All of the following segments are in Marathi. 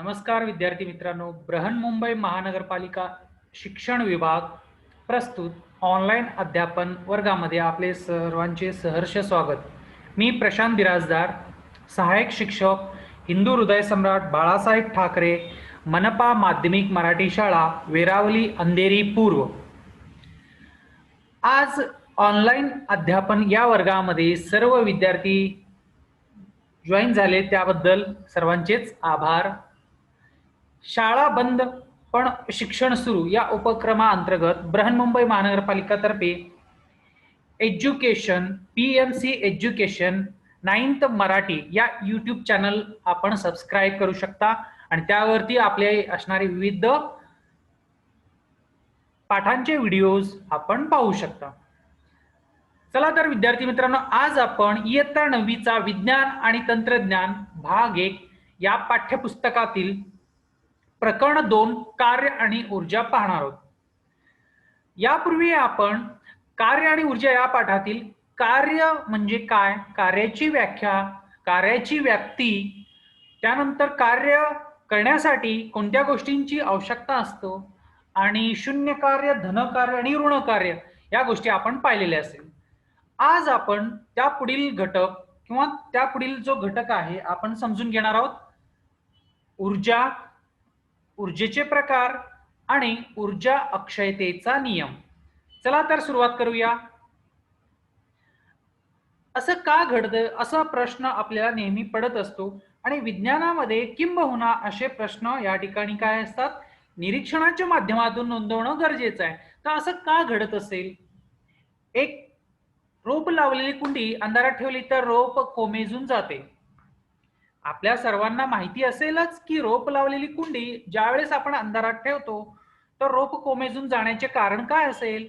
नमस्कार विद्यार्थी मित्रांनो, बृहन्मुंबई महानगरपालिका शिक्षण विभाग प्रस्तुत ऑनलाईन अध्यापन वर्गामध्ये आपले सर्वांचे सहर्ष स्वागत. मी प्रशांत बिराजदार, सहाय्यक शिक्षक, हिंदू हृदय सम्राट बाळासाहेब ठाकरे, मनपा माध्यमिक मराठी शाळा, वेरावली अंधेरी पूर्व. आज ऑनलाईन अध्यापन या वर्गामध्ये सर्व विद्यार्थी जॉईन झाले त्याबद्दल सर्वांचेच आभार. शाळा बंद पण शिक्षण सुरू या उपक्रमाअंतर्गत बृहन्मुंबई महानगरपालिकातर्फे education PMC education 9th Marathi या यूट्यूब चॅनल आपण सबस्क्राईब करू शकता आणि त्यावरती आपले असणारे विविध पाठांचे व्हिडिओज आपण पाहू शकता. चला तर विद्यार्थी मित्रांनो, आज आपण इयत्ता 9वीचा विज्ञान आणि तंत्रज्ञान भाग 1 या पाठ्यपुस्तकातील प्रकरण 2 कार्य आणि ऊर्जा पाहणार आहोत. यापूर्वी आपण कार्य आणि ऊर्जा या पाठातील कार्य म्हणजे काय, कार्याची व्याख्या, कार्याची व्याप्ती, त्यानंतर कार्य करण्यासाठी कोणत्या गोष्टींची आवश्यकता असतो आणि शून्य कार्य, धन कार्य आणि ऋण कार्य या गोष्टी आपण पाहिलेल्या असेल. आज आपण त्या पुढील घटक किंवा त्या पुढील जो घटक आहे आपण समजून घेणार आहोत. ऊर्जा, ऊर्जेचे प्रकार आणि ऊर्जा अक्षयतेचा नियम. चला तर सुरुवात करूया. असं का घडतं असा प्रश्न आपल्याला नेहमी पडत असतो आणि विज्ञानामध्ये किंबहुना असे प्रश्न या ठिकाणी काय असतात, निरीक्षणाच्या माध्यमातून नोंदवणं गरजेचं आहे. तर असं का घडत असेल? एक रोप लावलेली कुंडी अंधारात ठेवली तर रोप कोमेजून जाते. आपल्या सर्वांना माहिती असेलच की रोप लावलेली कुंडी ज्यावेळेस आपण अंधारात ठेवतो तर रोप कोमेजून जाण्याचे कारण काय असेल?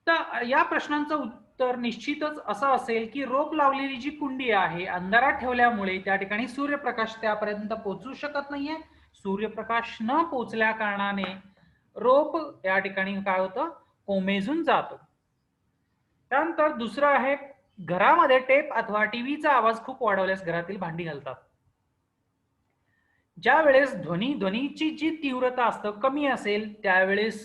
तर या प्रश्नांचं उत्तर निश्चितच असं असेल की रोप लावलेली जी कुंडी आहे अंधारात ठेवल्यामुळे त्या ठिकाणी सूर्यप्रकाश त्यापर्यंत पोहोचू शकत नाहीये. सूर्यप्रकाश न पोहोचल्या कारणाने रोप या ठिकाणी काय होतं, कोमेजून जातो. त्यानंतर दुसरं आहे, घरामध्ये टेप अथवा टीव्हीचा आवाज खूप वाढवल्यास घरातील भांडी घालतात. ज्या वेळेस ध्वनीची जी तीव्रता असतं कमी असेल त्यावेळेस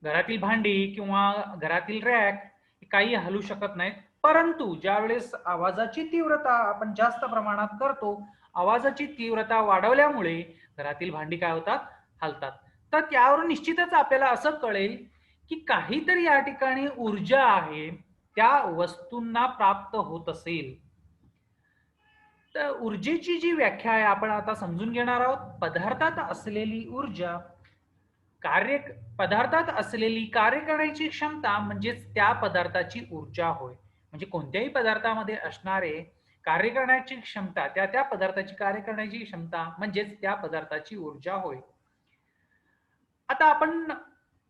घरातील भांडी किंवा घरातील रॅक काही हलू शकत नाहीत. परंतु ज्या वेळेस आवाजाची तीव्रता आपण जास्त प्रमाणात करतो, आवाजाची तीव्रता वाढवल्यामुळे घरातील भांडी काय होतात, हलतात. तर त्यावरून निश्चितच आपल्याला असं कळेल की काहीतरी या ठिकाणी ऊर्जा आहे त्या वस्तूंना प्राप्त होत असेल. तर ऊर्जेची जी व्याख्या आहे आपण आता समजून घेणार आहोत. पदार्थात असलेली ऊर्जा, कार्य पदार्थात असलेली कार्य करण्याची क्षमता म्हणजेच त्या पदार्थाची ऊर्जा होय. म्हणजे कोणत्याही पदार्थामध्ये असणारे कार्य करण्याची क्षमता, त्या पदार्थाची कार्य करण्याची क्षमता म्हणजेच त्या पदार्थाची ऊर्जा होय. आता आपण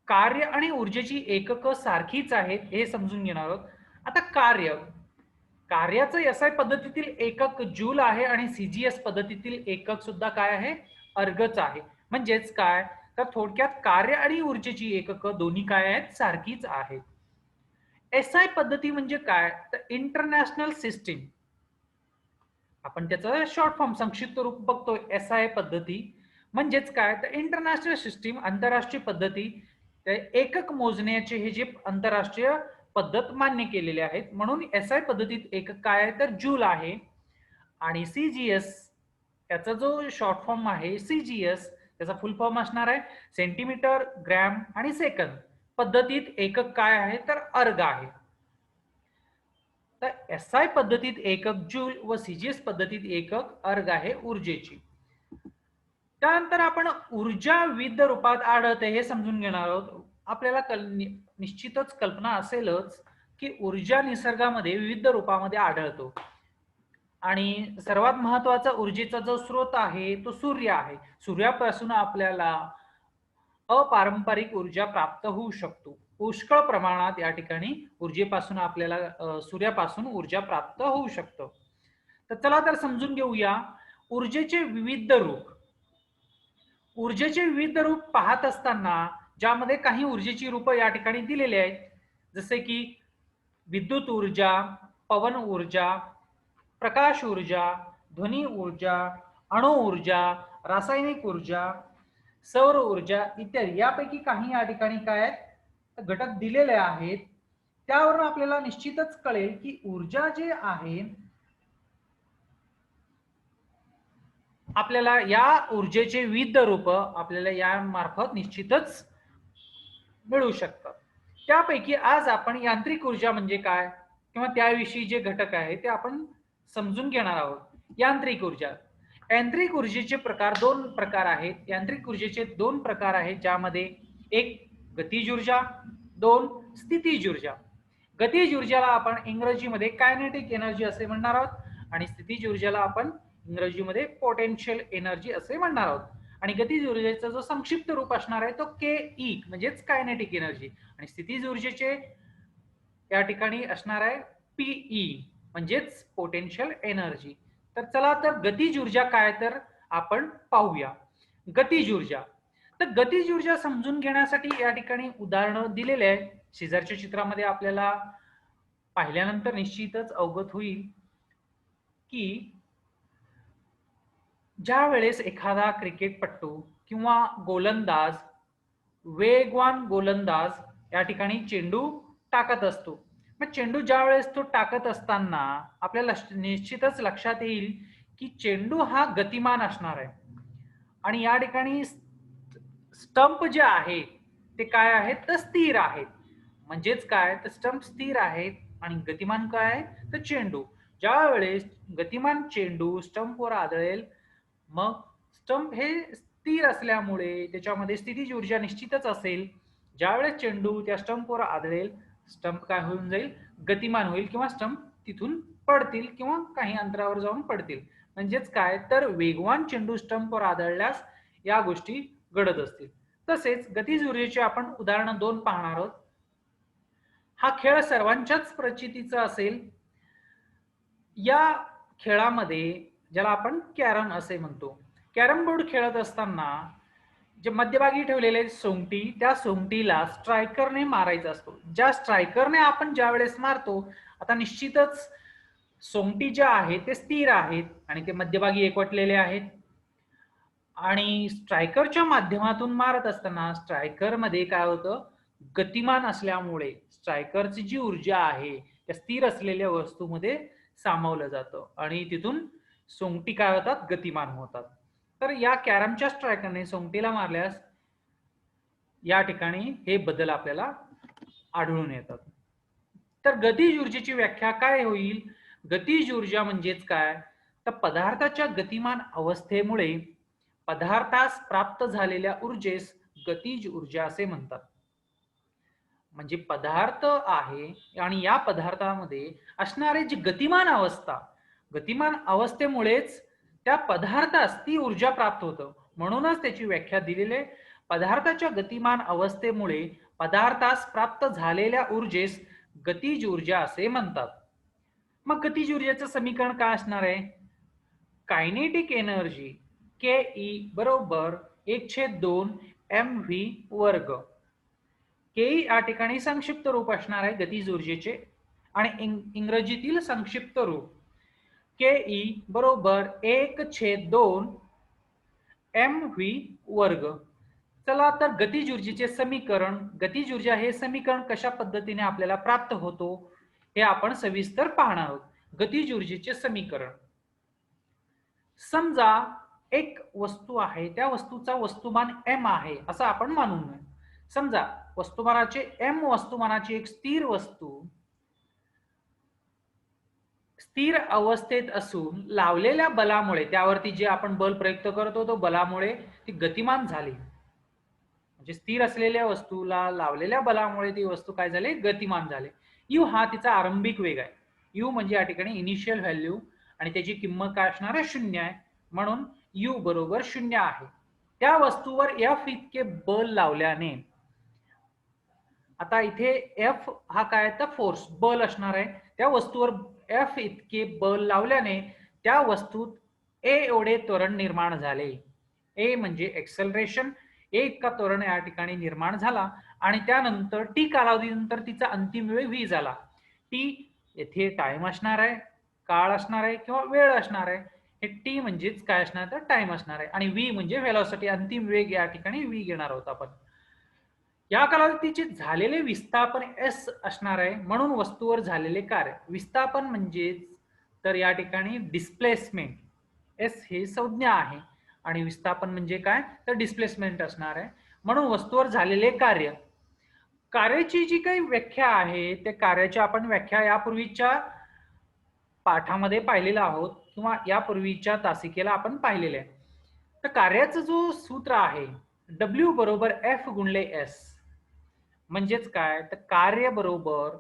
कार्य आणि ऊर्जेची एकक सारखीच आहेत हे समजून घेणार आहोत. आता कार्याचं SI पद्धतीतील एकक जूल आहे आणि CGS पद्धतीतील एकक सुद्धा काय आहे, अर्गच आहे. म्हणजेच काय, तर थोडक्यात कार्य आणि ऊर्जेची एकक दोन्ही काय आहेत, सारखीच आहेत. SI पद्धती म्हणजे काय, तर इंटरनॅशनल सिस्टीम. आपण त्याचं शॉर्ट फॉर्म संक्षिप्त रूप बघतोय. SI पद्धती म्हणजेच काय, तर इंटरनॅशनल सिस्टीम, आंतरराष्ट्रीय पद्धती, एकक मोजण्याचे हे जे आंतरराष्ट्रीय पद्धत मान्य केलेले आहेत. म्हणून SI पद्धतीत एकक काय आहे, तर जूल आहे. आणि CGS याचा जो शॉर्ट फॉर्म आहे CGS, त्याचा फुल फॉर्म असणार आहे सेंटीमीटर, ग्रॅम आणि सेकंद. पद्धतीत एकक काय आहे, तर अर्ग आहे. तर SI पद्धतीत एकक जूल व CGS पद्धतीत एकक अर्ग आहे ऊर्जेची. त्यानंतर आपण ऊर्जा विविध रूपात आढळते हे समजून घेणार आहोत. आपल्याला निश्चितच कल्पना असेलच की ऊर्जा निसर्गामध्ये विविध रूपामध्ये आढळतो आणि सर्वात महत्वाचा ऊर्जेचा जो स्रोत आहे तो सूर्य आहे. सूर्यापासून आपल्याला अपारंपरिक ऊर्जा प्राप्त होऊ शकतो. पुष्कळ प्रमाणात या ठिकाणी ऊर्जेपासून आपल्याला सूर्यापासून ऊर्जा प्राप्त होऊ शकतो. तर चला तर समजून घेऊया ऊर्जेचे विविध रूप. ऊर्जेचे विविध रूप पाहत असताना ज्यामध्ये काही ऊर्जेची रूप या ठिकाणी दिलेली आहेत, जसे की विद्युत ऊर्जा, पवन ऊर्जा, प्रकाश ऊर्जा, ध्वनी ऊर्जा, अणु ऊर्जा, रासायनिक ऊर्जा, सौर ऊर्जा इत्यादी यापैकी काही या ठिकाणी काय आहेत घटक दिलेले आहेत. त्यावरून आपल्याला निश्चितच कळेल की ऊर्जा जे आहे आपल्याला या ऊर्जेचे विविध रूप आपल्याला या मार्फत निश्चितच मिळू शकतात. त्यापैकी आज आपण यांत्रिक ऊर्जा म्हणजे काय किंवा त्याविषयी जे घटक आहे ते आपण समजून घेणार आहोत. यांत्रिक ऊर्जा. यांत्रिक ऊर्जेचे दोन प्रकार आहेत. यांत्रिक ऊर्जेचे दोन प्रकार आहेत, ज्यामध्ये एक गतिज ऊर्जा, दोन स्थितीज ऊर्जा. गतिज ऊर्जाला आपण इंग्रजीमध्ये कायनेटिक एनर्जी असे म्हणणार आहोत आणि स्थितीज ऊर्जाला आपण इंग्रजीमध्ये पोटेन्शियल एनर्जी असे म्हणणार आहोत. आणि गतिज ऊर्जेचा जो संक्षिप्त रूप असणार आहे तो के म्हणजेच कायनेटिक एनर्जी, आणि स्थितीज ऊर्जेचे या ठिकाणी असणार आहे पीई म्हणजेच पोटेन्शियल एनर्जी. तर चला तर गतिज ऊर्जा काय तर आपण पाहूया. गतिज ऊर्जा. तर गतिज ऊर्जा समजून घेण्यासाठी या ठिकाणी उदाहरणं दिलेले आहे. शेजारच्या चित्रामध्ये आपल्याला पाहिल्यानंतर निश्चितच अवगत होईल की ज्या वेळेस एखादा क्रिकेटपटू किंवा गोलंदाज, वेगवान गोलंदाज या ठिकाणी चेंडू टाकत असतो. मग चेंडू ज्या वेळेस तो टाकत असताना आपल्याला निश्चितच लक्षात येईल की चेंडू हा गतिमान असणार आहे आणि या ठिकाणी स्टंप जे आहे ते काय आहेत तर स्थिर आहेत. म्हणजेच काय तर स्टंप स्थिर आहेत आणि गतिमान काय आहे तर चेंडू. ज्या वेळेस गतिमान चेंडू स्टंपवर आदळेल, मग स्टंप हे स्थिर असल्यामुळे त्याच्यामध्ये स्थितीज ऊर्जा निश्चितच असेल. ज्यावेळेस चेंडू त्या स्टंपवर आदळेल, स्टंप काय होऊन जाईल गतिमान होईल किंवा स्टंप तिथून पडतील किंवा काही अंतरावर जाऊन पडतील. म्हणजेच काय तर वेगवान चेंडू स्टंपवर आदळल्यास या गोष्टी घडत असतील. तसेच गतिज ऊर्जेचे आपण उदाहरण दोन पाहणार आहोत. हा खेळ सर्वांच्याच प्रचितीचा असेल. या खेळामध्ये ज्याला आपण कॅरम असे म्हणतो, कॅरम बोर्ड खेळत असताना जे मध्यभागी ठेवलेले सोंगटी, त्या सोंगटीला स्ट्रायकरने मारायचा असतो. ज्या स्ट्रायकरने आपण ज्या वेळेस मारतो, आता निश्चितच सोंगटी ज्या आहेत ते स्थिर आहेत आणि ते मध्यभागी एकवटलेले आहेत आणि स्ट्रायकरच्या माध्यमातून मारत असताना स्ट्रायकर मध्ये काय होतं गतिमान असल्यामुळे स्ट्रायकरची जी ऊर्जा आहे त्या स्थिर असलेल्या वस्तूमध्ये सामावलं जातं आणि तिथून सोंगटी काय होतात गतिमान होतात. तर या कॅरमच्या स्ट्रायकरने सोंगटीला मारल्यास या ठिकाणी हे बदल आपल्याला आढळून येतात. तर गतिज ऊर्जेची व्याख्या काय होईल. गतिज ऊर्जा म्हणजेच काय तर पदार्थाच्या गतिमान अवस्थेमुळे पदार्थास प्राप्त झालेल्या ऊर्जेस गतिज ऊर्जा असे म्हणतात. म्हणजे पदार्थ आहे आणि या पदार्थामध्ये असणारे जी गतिमान अवस्थेमुळेच त्या पदार्थास ती ऊर्जा प्राप्त होतं. म्हणूनच त्याची व्याख्या दिलेली, पदार्थाच्या गतिमान अवस्थेमुळे पदार्थास प्राप्त झालेल्या ऊर्जेस गतिज ऊर्जा असे म्हणतात. मग गतिज ऊर्जेचं समीकरण काय असणार आहे. कायनेटिक एनर्जी के बरोबर 1/2 mv वर्ग. के या ठिकाणी संक्षिप्त रूप असणार आहे गतिज ऊर्जेचे आणि इंग्रजीतील संक्षिप्त रूप के बरोबर 1/2 mv वर्ग. चला तर गतिज ऊर्जेचे समीकरण, गतिज ऊर्जा हे समीकरण कशा पद्धतीने आपल्याला प्राप्त होतो हे आपण सविस्तर पाहणार आहोत. गतिज ऊर्जेचे समीकरण. समजा एक वस्तू आहे, त्या वस्तूचा वस्तुमान m आहे असं आपण मानून घेऊ. समजा वस्तुमानाची एक स्थिर अवस्थेत असून लावलेल्या बलामुळे त्यावरती जे आपण बल प्रयुक्त करतो तो बलामुळे ती गतिमान झाली. म्हणजे स्थिर असलेल्या वस्तूला लावलेल्या बलामुळे ती वस्तू काय झाली गतिमान झाली. यू हा तिचा आरंभिक वेग आहे. यू म्हणजे या ठिकाणी इनिशियल व्हॅल्यू आणि त्याची किंमत काय असणार आहे 0 आहे. म्हणून यू बरोबर 0 आहे. त्या वस्तूवर एफ इतके बल लावल्याने, आता इथे एफ हा काय तर फोर्स बल असणार आहे. त्या वस्तूवर एफ इतके बल लावल्याने त्या वस्तूत ए एवढे त्वरण निर्माण झाले. ए म्हणजे एक्सेलरेशन. ए इतका त्वरण या ठिकाणी निर्माण झाला आणि त्यानंतर टी कालावधीनंतर तिचा अंतिम वेग व्ही झाला. टी येथे टाइम असणार आहे, काळ असणार आहे किंवा वेळ असणार आहे. हे टी म्हणजेच काय असणार तर टाइम असणार आहे आणि व्ही म्हणजे व्हेलॉसिटी, अंतिम वेग या ठिकाणी व्ही घेणार आहोत आपण. या कालावधीचे झालेले विस्थापन एस असणार आहे, म्हणून वस्तूवर झालेले कार्य. विस्थापन म्हणजे तर या ठिकाणी डिस्प्लेसमेंट, एस हे संज्ञा आहे आणि विस्थापन म्हणजे काय तर डिस्प्लेसमेंट असणार आहे, म्हणून वस्तूवर झालेले कार्य. कार्याची जी काही व्याख्या आहे त्या कार्याची आपण व्याख्या यापूर्वीच्या पाठामध्ये पाहिलेला आहोत किंवा यापूर्वीच्या तासिकेला आपण पाहिलेले आहे. तर कार्याचं जो सूत्र आहे W बरोबर F गुणिले S, म्हणजेच काय तर कार्य बरोबर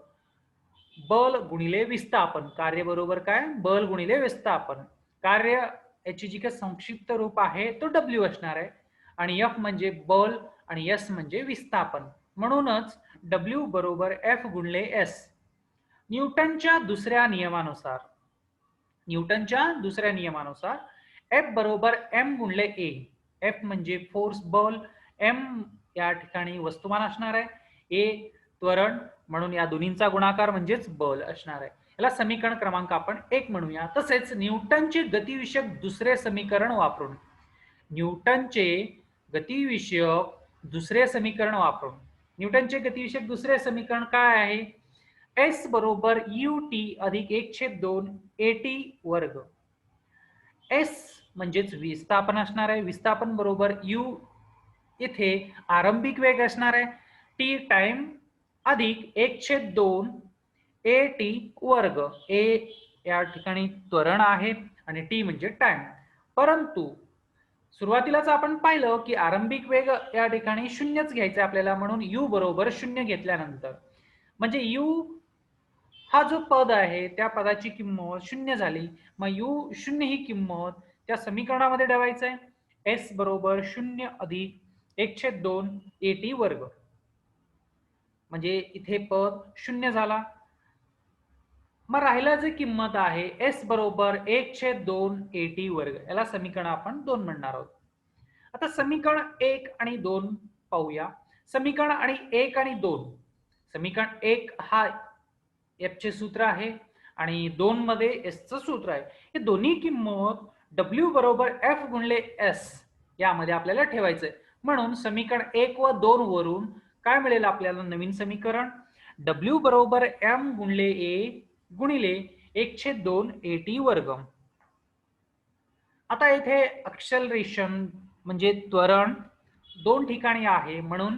बल गुणिले विस्थापन. कार्य बरोबर काय बल गुणिले विस्थापन. कार्य याची जी काही संक्षिप्त रूप आहे तो W असणार आहे आणि F म्हणजे बल आणि S म्हणजे विस्थापन, म्हणूनच W बरोबर F गुणिले S. न्यूटनच्या दुसऱ्या नियमानुसार F बरोबर M गुणिले A. F म्हणजे फोर्स बल, M या ठिकाणी वस्तुमान असणार आहे, A त्वरण, म्हणून या दोन्हींचा गुणाकार म्हणजेच बल असणार आहे. याला समीकरण क्रमांक आपण 1 म्हणूया. तसेच न्यूटनचे गतिविषयक दुसरे समीकरण वापरून न्यूटनचे गतिविषयक दुसरे समीकरण काय आहे? S बरोबर ut अधिक 1/2 at वर्ग. S म्हणजेच विस्थापन असणार आहे, विस्थापन बरोबर u इथे आरंभिक वेग असणार आहे, t टाइम अधिक 1/2 at वर्ग. a या ठिकाणी त्वरण आहे आणि t म्हणजे टाइम. परंतु सुरुवातीलाच आपण पाहिलं की आरंभिक वेग या ठिकाणी शून्यच घ्यायचा आपल्याला, म्हणून u बरोबर 0 घेतल्यानंतर म्हणजे u हा जो पद आहे त्या पदाची किंमत 0 झाली, मग u 0 ही किंमत त्या समीकरणामध्ये ठेवायचं आहे. S बरोबर 0 अधिक 1/2 at वर्ग, म्हणजे इथे पद 0 झाला. मग राहिला जे किंमत आहे S बरोबर 1/2 at वर्ग, याला समीकरण आपण 2 म्हणणार आहोत. आता समीकरण 1 आणि 2 पाहूया. समीकरण 1 आणि 2. समीकरण 1 हा F चे सूत्र आहे आणि 2 मध्ये S चं सूत्र आहे. हे दोन्ही किंमत W बरोबर F गुणिले S यामध्ये आपल्याला ठेवायचंय, म्हणून समीकरण 1 व 2 वरून काय मिळेल आपल्याला नवीन समीकरण W बरोबर M गुणिले A गुणिले 1/2 at वर्ग. आता इथे एक्सेलरेशन म्हणजे त्वरण दोन ठिकाणी आहे, म्हणून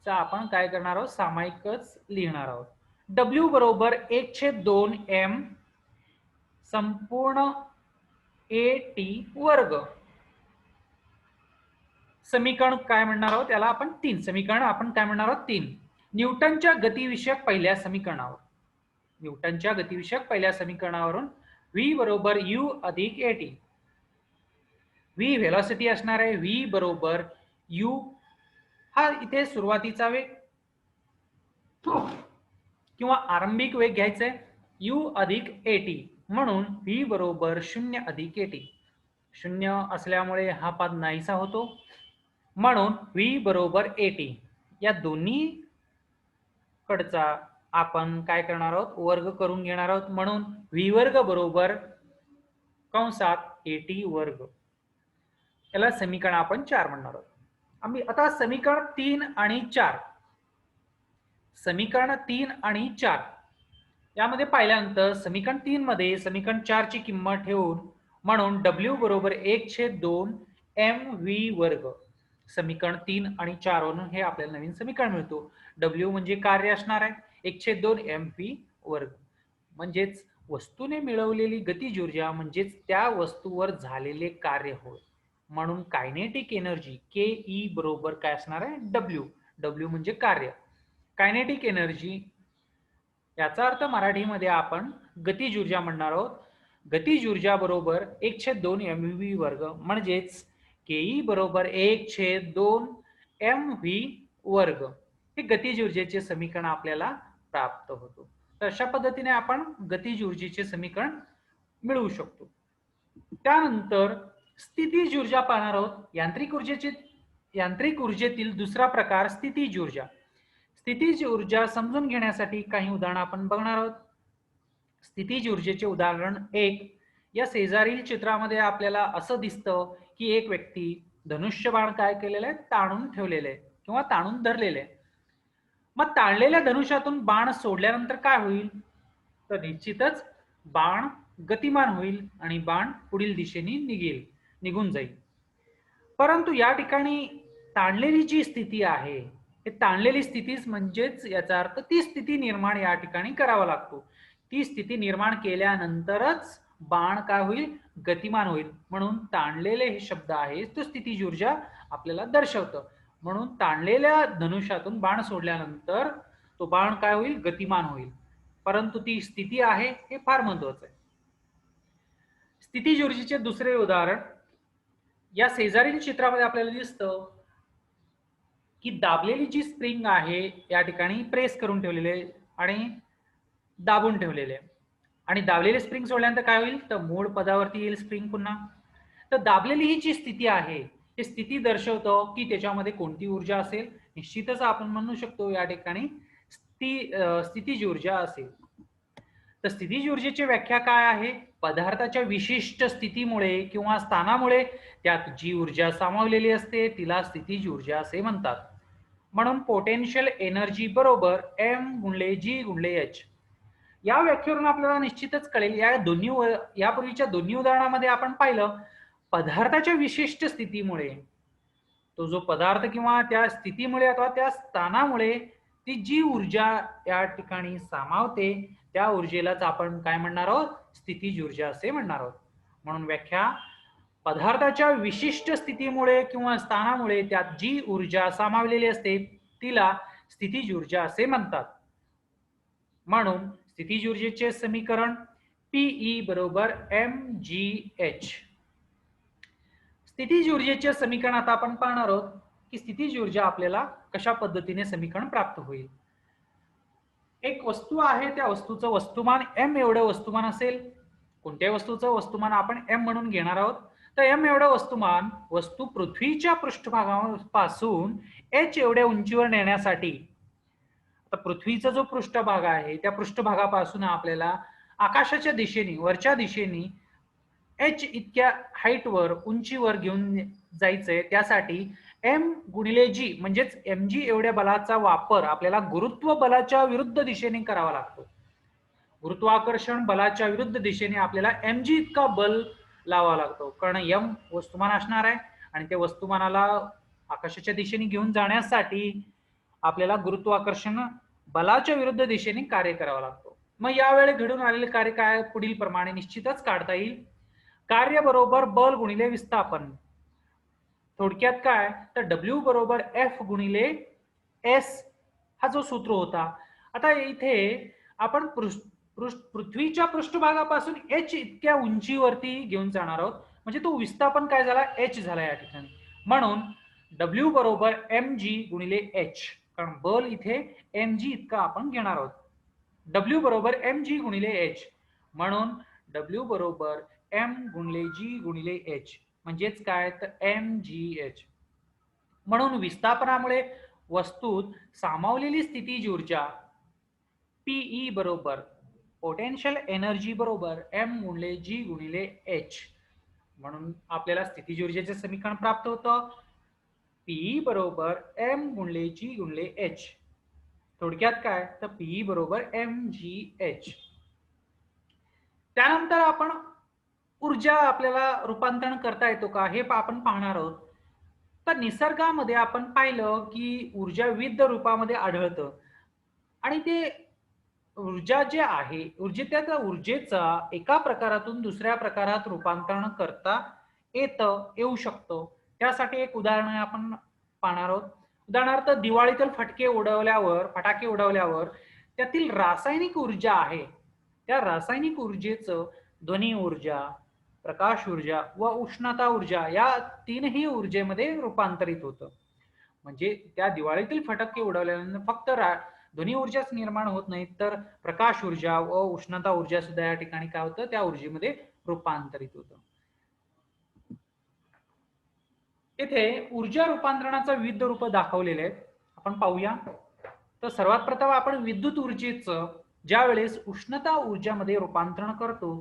चा आपण काय करणार आहोत सामायिकच लिहिणार आहोत. W बरोबर 1/2 m संपूर्ण at वर्ग. समीकरण काय म्हणणार आहोत त्याला आपण 3. समीकरण आपण काय म्हणणार आहोत 3. न्यूटनच्या गतिविषयक पहिल्या समीकरणावरून v बरोबर u अधिक at. v व्हेलॉसिटी असणार आहे, v बरोबर u हा इथे सुरुवातीचा वेग किंवा आरंभिक वेग घ्यायचा आहे u अधिक at, म्हणून v बरोबर 0 अधिक at. 0 असल्यामुळे हा पद नाहीसा होतो, म्हणून v बरोबर at. या दोन्ही कडचा आपण काय करणार आहोत वर्ग करून घेणार आहोत, म्हणून v वर्ग बरोबर कंसात at वर्ग. याला समीकरण आपण 4 म्हणणार आहोत. आम्ही आता समीकरण 3 आणि 4. समीकरण 3 आणि 4 यामध्ये पाहिल्यानंतर समीकरण 3 मध्ये समीकरण 4 ची किंमत ठेवून, म्हणून W बरोबर 1/2 mv वर्ग. समीकरण 3 आणि 4 वरून हे आपल्याला नवीन समीकरण मिळतो. W म्हणजे कार्य असणार आहे, 1/2 mv वर्ग, म्हणजेच वस्तूने मिळवलेली गतिज ऊर्जा म्हणजेच त्या वस्तूवर झालेले कार्य होय, म्हणून कायनेटिक एनर्जी ke बरोबर काय असणार आहे W म्हणजे कार्य. कायनेटिक एनर्जी याचा अर्थ मराठीमध्ये आपण गतिज ऊर्जा म्हणणार आहोत. गतिज ऊर्जा बरोबर 1/2 mv वर्ग, म्हणजेच ke बरोबर 1/2 mv वर्ग. हे गतिज ऊर्जेचे समीकरण आपल्याला प्राप्त होतो. तर अशा पद्धतीने आपण गतिज ऊर्जेचे समीकरण मिळवू शकतो. त्यानंतर स्थितीज ऊर्जा पाहणार आहोत. यांत्रिक ऊर्जेतील दुसरा प्रकार स्थितीज ऊर्जा. स्थितीज ऊर्जा समजून घेण्यासाठी काही उदाहरण आपण बघणार आहोत. स्थितीज ऊर्जेचे उदाहरण 1. या शेजारील चित्रामध्ये आपल्याला असं दिसतं की एक व्यक्ती धनुष्यबाण काय केलेलं आहे, ताणून ठेवलेलं आहे किंवा ताणून धरलेलं आहे. मग ताणलेल्या धनुष्यातून बाण सोडल्यानंतर काय होईल, तर निश्चितच बाण गतिमान होईल आणि बाण पुढील दिशेने निघून जाईल. परंतु या ठिकाणी ताणलेली जी स्थिती आहे, हे ताणलेली स्थितीच म्हणजेच याचा अर्थ ती स्थिती निर्माण या ठिकाणी करावा लागतो. ती स्थिती निर्माण केल्यानंतरच बाण काय होईल, गतिमान होईल. म्हणून ताणलेले हे शब्द आहे तो स्थितीज ऊर्जा आपल्याला दर्शवतं. म्हणून ताणलेल्या धनुष्यातून बाण सोडल्यानंतर तो बाण काय होईल, गतिमान होईल. परंतु ती स्थिती आहे हे फार महत्वाचं आहे. स्थितीज ऊर्जेचे दुसरे उदाहरण या शेजारील चित्रामध्ये आपल्याला दिसतं की दाबलेली जी स्प्रिंग आहे या ठिकाणी प्रेस करून ठेवलेले आणि दाबून ठेवलेले, आणि दाबलेले स्प्रिंग सोडल्यानंतर काय होईल, तर मूळ पदावरती येईल स्प्रिंग पुन्हा. तर दाबलेली ही जी स्थिती आहे ही स्थिती दर्शवतो की त्याच्यामध्ये कोणती ऊर्जा असेल. निश्चितच आपण म्हणू शकतो या ठिकाणी स्थितीज ऊर्जा असेल. तर स्थितीज ऊर्जेची व्याख्या काय आहे, पदार्थाच्या विशिष्ट स्थितीमुळे किंवा स्थानामुळे त्यात जी ऊर्जा सामावलेली असते तिला स्थितीज ऊर्जा असे म्हणतात. म्हणून पोटेन्शियल एनर्जी बरोबर एम गुणले जी गुणले एच. या व्याख्येवरून आपल्याला निश्चितच कळेल, यापूर्वीच्या दोन्ही उदाहरणामध्ये आपण पाहिलं पदार्थाच्या विशिष्ट स्थितीमुळे, तो जो पदार्थ किंवा त्या स्थितीमुळे अथवा त्या स्थानामुळे ती जी ऊर्जा या ठिकाणी सामावते त्या ऊर्जेलाच आपण काय म्हणणार आहोत, स्थितीज ऊर्जा असे म्हणणार आहोत. म्हणून व्याख्या, पदार्थाच्या विशिष्ट स्थितीमुळे किंवा स्थानामुळे त्यात जी ऊर्जा सामावलेली असते तिला स्थितीज ऊर्जा असे म्हणतात. म्हणून स्थितीज ऊर्जेचे समीकरण पीई बरोबर mgh. स्थितीज ऊर्जेचे समीकरण आता आपण पाहणार आहोत की स्थितीज ऊर्जा आपल्याला कशा पद्धतीने समीकरण प्राप्त होईल. एक वस्तू आहे, त्या वस्तूचं वस्तुमान m एवढं वस्तुमान असेल. कोणत्याही वस्तूचं वस्तुमान आपण m म्हणून घेणार आहोत. तर m एवढं वस्तुमान वस्तू पृथ्वीच्या पृष्ठभागापासून h एवढ्या उंचीवर नेण्यासाठी, तर पृथ्वीचा जो पृष्ठभाग आहे त्या पृष्ठभागापासून आपल्याला आकाशाच्या दिशेने वरच्या दिशेने h इतक्या हाईटवर उंचीवर घेऊन जायचंय. त्यासाठी m गुणिले g म्हणजेच mg एवढ्या बलाचा वापर आपल्याला गुरुत्व बलाच्या विरुद्ध दिशेने करावा लागतो. गुरुत्वाकर्षण बलाच्या विरुद्ध दिशेने आपल्याला mg इतका बल लावावा लागतो, कारण m वस्तुमान असणार आहे आणि त्या वस्तुमानाला आकाशाच्या दिशेने घेऊन जाण्यासाठी आपल्याला गुरुत्वाकर्षण बलाच्या विरुद्ध दिशेने कार्य करावं लागतो. मग यावेळी घडून आलेले कार्य काय, पुढील प्रमाणे निश्चितच काढता येईल. कार्य बरोबर बल गुणिले विस्थापन. थोडक्यात काय, तर W बरोबर F गुणिले S हा जो सूत्र होता. आता इथे आपण पृथ्वीच्या पृष्ठभागापासून h इतक्या उंचीवरती घेऊन जाणार आहोत, म्हणजे तो विस्थापन काय झाला, h झाला या ठिकाणी. म्हणून W बरोबर mg गुणिले h, कारण बल इथे mg इतका आपण घेणार आहोत. W बरोबर mg गुणिले h, म्हणून W बरोबर m गुणिले g गुणिले h म्हणजेच काय, तर mgh. म्हणून विस्थापनामुळे वस्तूत सामावलेली स्थितीज ऊर्जा Pe बरोबर पोटेन्शियल एनर्जी बरोबर m गुणिले g गुणिले h. म्हणून आपल्याला स्थितीज ऊर्जेचे समीकरण प्राप्त होतं Pe बरोबर m गुणिले g गुणिले h. थोडक्यात काय, तर Pe बरोबर mgh. त्यानंतर आपण ऊर्जा आपल्याला रूपांतरण करता येतो का हे आपण पाहणार आहोत. तर निसर्गामध्ये आपण पाहिलं की ऊर्जा विविध रूपामध्ये आढळतं आणि ते ऊर्जा जे आहे त्या ऊर्जेचा एका प्रकारातून दुसऱ्या प्रकारात रूपांतरण करता येऊ शकतो. त्यासाठी एक उदाहरण आपण पाहणार आहोत. उदाहरणार्थ दिवाळीतील फटाके उडवल्यावर त्यातील रासायनिक ऊर्जा आहे, त्या रासायनिक ऊर्जेचं ध्वनी ऊर्जा, प्रकाश ऊर्जा व उष्णता ऊर्जा या तीनही ऊर्जेमध्ये रूपांतरित होतं. म्हणजे त्या दिवाळीतील फटाके उडवल्यानंतर फक्त ध्वनी ऊर्जाच निर्माण होत नाही, तर प्रकाश ऊर्जा व उष्णता ऊर्जा सुद्धा या ठिकाणी काय होतं, त्या ऊर्जेमध्ये रूपांतरित होतं. येथे ऊर्जा रूपांतरणाचा विविध रूप दाखवलेले आहेत, आपण पाहूया. तर सर्वात प्रथम आपण विद्युत ऊर्जेचं ज्या वेळेस उष्णता ऊर्जामध्ये रूपांतरण करतो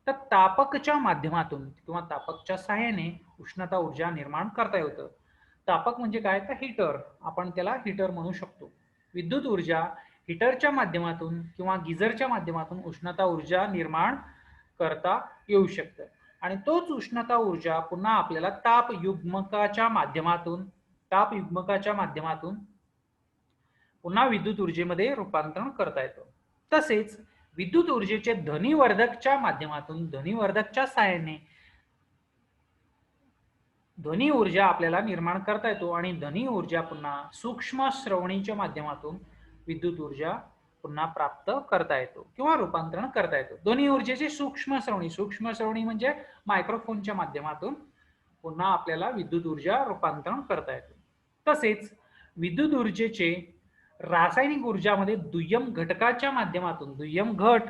तर तापकच्या माध्यमातून किंवा तापकच्या सहाय्याने उष्णता ऊर्जा निर्माण करता येतं. तापक म्हणजे काय, तर हीटर, आपण त्याला हीटर म्हणू शकतो. विद्युत ऊर्जा हीटरच्या माध्यमातून किंवा गिझरच्या माध्यमातून उष्णता ऊर्जा निर्माण करता येऊ शकतं. आणि तोच उष्णता ऊर्जा पुन्हा आपल्याला तापयुग्मकाच्या माध्यमातून पुन्हा विद्युत ऊर्जेमध्ये रूपांतरण करता येतं. तसेच विद्युत ऊर्जेचे ध्वनिवर्धकच्या माध्यमातून ध्वनिवर्धकच्या सहाय्याने ध्वनी ऊर्जा आपल्याला निर्माण करता येतो आणि ध्वनी ऊर्जा पुन्हा सूक्ष्म श्रवणीच्या माध्यमातून विद्युत ऊर्जा पुन्हा प्राप्त करता येतो किंवा रूपांतरण करता येतो. ध्वनी ऊर्जेचे सूक्ष्म श्रवणी म्हणजे मायक्रोफोनच्या माध्यमातून पुन्हा आपल्याला विद्युत ऊर्जा रूपांतरण करता येतो. तसेच विद्युत ऊर्जेचे रासायनिक ऊर्जामध्ये दुय्यम घटकाच्या माध्यमातून दुय्यम घट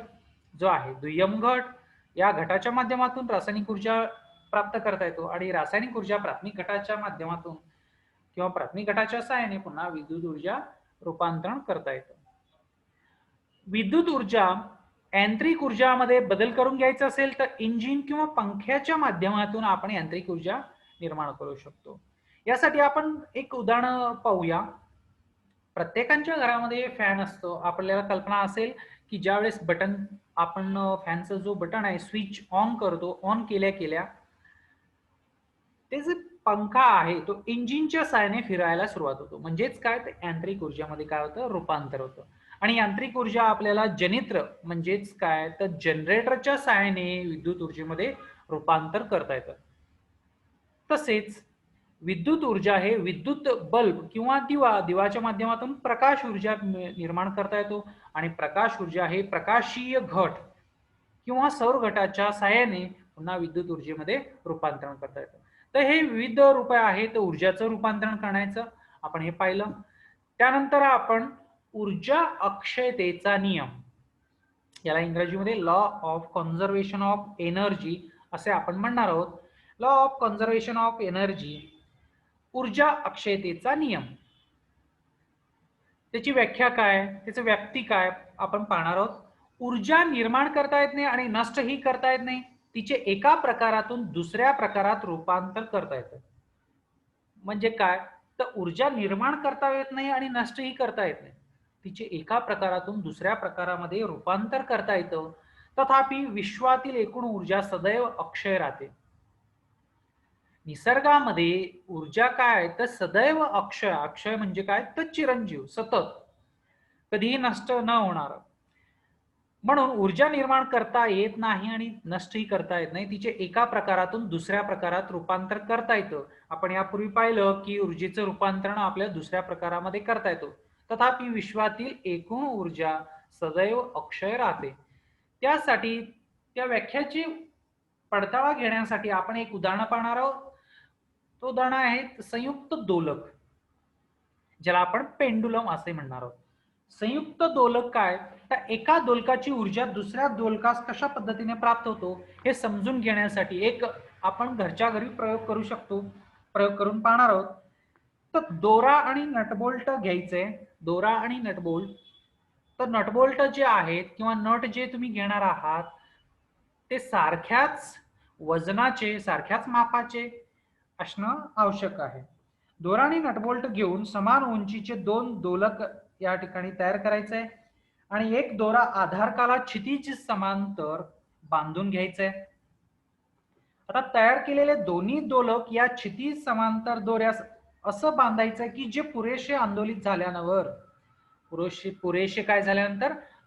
या घटाच्या माध्यमातून रासायनिक ऊर्जा प्राप्त करता येतो आणि रासायनिक ऊर्जा प्राथमिक घटाच्या माध्यमातून किंवा प्राथमिक घटाच्या सहाय्याने पुन्हा विद्युत ऊर्जा रूपांतरण करता येतं. विद्युत ऊर्जा यांत्रिक ऊर्जामध्ये बदल करून घ्यायचा असेल तर इंजिन किंवा पंख्याच्या माध्यमातून आपण यांत्रिक ऊर्जा निर्माण करू शकतो. यासाठी आपण एक उदाहरण पाहूया. प्रत्येकाच्या घरामध्ये फॅन असतो. आपल्याला कल्पना असेल की ज्यावेळेस बटन आपण फॅनचा जो बटन आहे स्विच ऑन करतो, ऑन केल्या ते जे पंखा आहे तो इंजिनच्या सहाय्याने फिरायला सुरुवात होतो. म्हणजेच काय, तर यांत्रिक ऊर्जामध्ये काय होतं, रूपांतर होतं. आणि यांत्रिक ऊर्जा आपल्याला जनित्र म्हणजेच काय, तर जनरेटरच्या सहाय्याने विद्युत ऊर्जेमध्ये रूपांतर करता येतं. तसेच विद्युत ऊर्जा हे विद्युत बल्ब किंवा दिवाच्या माध्यमातून प्रकाश ऊर्जा निर्माण करता येतो आणि प्रकाश ऊर्जा हे प्रकाशीय घट किंवा सौर घटाच्या सहाय्याने पुन्हा विद्युत ऊर्जेमध्ये रूपांतरण करता येतं. तर हे विविध रूपे आहेत ऊर्जाचं रूपांतरण करण्याचं, आपण हे पाहिलं. त्यानंतर आपण ऊर्जा अक्षयतेचा नियम, याला इंग्रजीमध्ये law of conservation of energy असे आपण म्हणणार आहोत. Law of conservation of energy, ऊर्जा अक्षयतेचा नियम, त्याची व्याख्या काय, त्याचं व्याप्ती काय आपण पाहणार आहोत. ऊर्जा निर्माण करता येत नाही आणि नष्टही करता येत नाही. तिचे एका प्रकारातून दुसऱ्या प्रकारात रूपांतर करता येतं. म्हणजे काय, तर ऊर्जा निर्माण करता येत नाही आणि नष्टही करता येत नाही. तिचे एका प्रकारातून दुसऱ्या प्रकारामध्ये रूपांतर करता येतं. तथापि विश्वातील एकूण ऊर्जा सदैव अक्षय राहते. निसर्गामध्ये ऊर्जा काय, तर सदैव अक्षय म्हणजे काय, तर चिरंजीव, सतत, कधीही नष्ट न होणार. म्हणून ऊर्जा निर्माण करता येत नाही आणि नष्टही करता येत नाही. तिचे एका प्रकारातून दुसऱ्या प्रकारात रूपांतर करता येतं. आपण यापूर्वी पाहिलं की ऊर्जेचं रूपांतरण आपल्या दुसऱ्या प्रकारामध्ये करता येतो. तथापि विश्वातील एकूण ऊर्जा सदैव अक्षय राहते. त्यासाठी त्या व्याख्याची पडताळा घेण्यासाठी आपण एक उदाहरण पाहणार आहोत. तो उदाहरण आहे संयुक्त दोलक, ज्याला आपण पेंडुलम असे म्हणणार आहोत. संयुक्त दोलक काय, तर एका दोलकाची ऊर्जा दुसऱ्या दोलकास कशा पद्धतीने प्राप्त होतो हे समजून घेण्यासाठी एक आपण घरच्या घरी प्रयोग करून पाहणार आहोत. तर दोरा आणि नटबोल्ट घ्यायचे. दोरा आणि नटबोल्ट, तर नटबोल्ट जे आहेत किंवा नट जे तुम्ही घेणार आहात ते सारख्याच वजनाचे, सारख्याच मापाचे असणं आवश्यक आहे. दोरा आणि नटबोल्ट घेऊन समान उंचीचे दोन दोलक या ठिकाणी तयार करायचे आहे आणि एक दोरा आधारकाला क्षितिज समांतर बांधून घ्यायचे. आता तयार केलेले दोन्ही दोलक या क्षितिज समांतर दोऱ्यास असं बांधायचं की जे पुरेसे आंदोलित झाल्यानंतर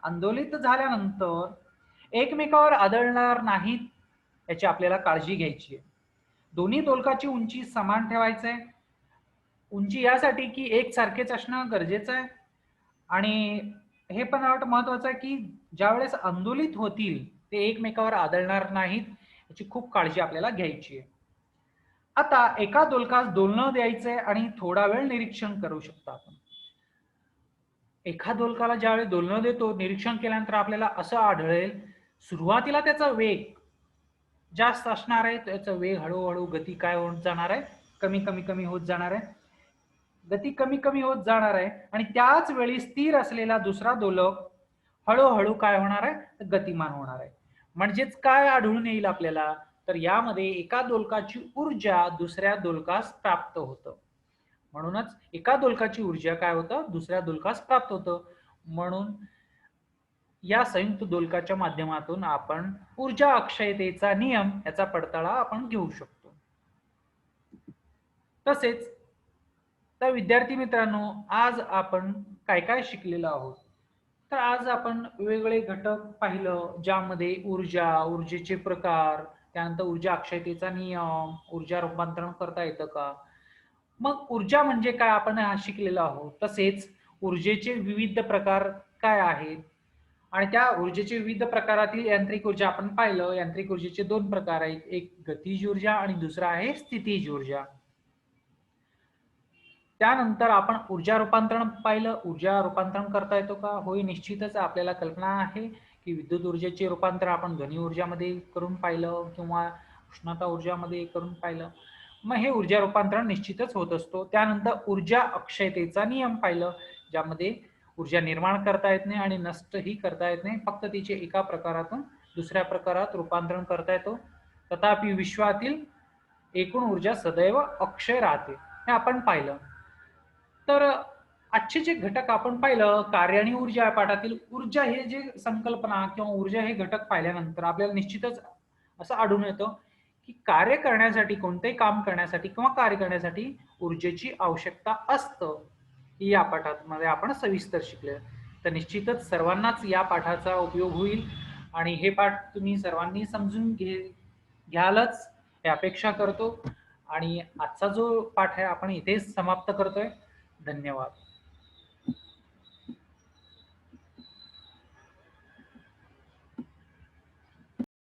आंदोलित झाल्यानंतर एकमेकावर आदळणार नाहीत याची आपल्याला काळजी घ्यायची आहे. दोन्ही दोलकाची उंची समान ठेवायची आहे. उंची यासाठी की एक सारखेच असणं गरजेचं आहे आणि हे पण महत्वाचं आहे की ज्यावेळेस आंदोलित होतील ते एकमेकावर आदळणार नाहीत याची खूप काळजी आपल्याला घ्यायची आहे. आता एका दोलकास दोलनं द्यायचंय आणि थोडा वेळ निरीक्षण करू शकता आपण. एका दोलकाला ज्यावेळेस दोलनं देतो, निरीक्षण केल्यानंतर आपल्याला असं आढळेल सुरुवातीला त्याचा वेग जास्त असणार आहे, त्याचा वेग हळूहळू गती काय होत जाणार आहे, कमी कमी कमी होत जाणार आहे, गती कमी कमी होत जाणार आहे आणि त्याच वेळी स्थिर असलेला दुसरा दोलक हळूहळू काय होणार आहे, गतिमान होणार आहे. म्हणजेच काय आढळून येईल आपल्याला, तर यामध्ये एका दोलकाची ऊर्जा दुसऱ्या दोलकास प्राप्त होतं. म्हणूनच एका दोलकाची ऊर्जा काय होतं, दुसऱ्या दोलकास प्राप्त होतं. म्हणून या संयुक्त दोलकाच्या माध्यमातून आपण ऊर्जा अक्षयतेचा नियम याचा पडताळा आपण घेऊ शकतो. तसेच तर विद्यार्थी मित्रांनो, आज आपण काय काय शिकलेलो आहोत, तर आज आपण वेगवेगळे घटक पाहिलं, ज्यामध्ये ऊर्जेचे प्रकार, त्यानंतर ऊर्जा अक्षयतेचा नियम, ऊर्जा रूपांतरण करता येतं का, मग ऊर्जा म्हणजे काय आपण हा शिकलेलो आहोत. तसेच ऊर्जेचे विविध प्रकार काय आहेत आणि त्या ऊर्जेचे विविध प्रकारातील यांत्रिक ऊर्जा आपण पाहिलं. यांत्रिक ऊर्जेचे दोन प्रकार आहेत, एक गतिज ऊर्जा आणि दुसरा आहे स्थितीज ऊर्जा. त्यानंतर आपण ऊर्जा रूपांतरण पाहिलं. ऊर्जा रूपांतरण करता येतो का? होय, निश्चितच आपल्याला कल्पना आहे की विद्युत ऊर्जेचे रूपांतर आपण ध्वनी ऊर्जामध्ये करून पाहिलं किंवा उष्णता ऊर्जामध्ये करून पाहिलं. मग हे ऊर्जा रूपांतरण निश्चितच होत असतो. त्यानंतर ऊर्जा अक्षयतेचा नियम पाहिलं, ज्यामध्ये ऊर्जा निर्माण करता येत नाही आणि नष्टही करता येत नाही, फक्त तिचे एका प्रकारातून दुसऱ्या प्रकारात रूपांतरण करता येतो. तथापि विश्वातील एकूण ऊर्जा सदैव अक्षय राहते, हे आपण पाहिलं. तर आजचे जे घटक आपण पाहिलं, कार्य आणि ऊर्जा या पाठातील ऊर्जा हे जे संकल्पना किंवा ऊर्जा हे घटक पाहिल्यानंतर आपल्याला निश्चितच असं आढळून येतं की कार्य करण्यासाठी, कोणतेही काम करण्यासाठी किंवा कार्य करण्यासाठी ऊर्जेची आवश्यकता असतं. ही या पाठामध्ये आपण सविस्तर शिकले. तर निश्चितच सर्वांनाच या पाठाचा उपयोग होईल आणि हे पाठ तुम्ही सर्वांनी समजून घ्यालच हे अपेक्षा करतो. आणि आजचा जो पाठ आहे आपण इथेच समाप्त करतोय. धन्यवाद.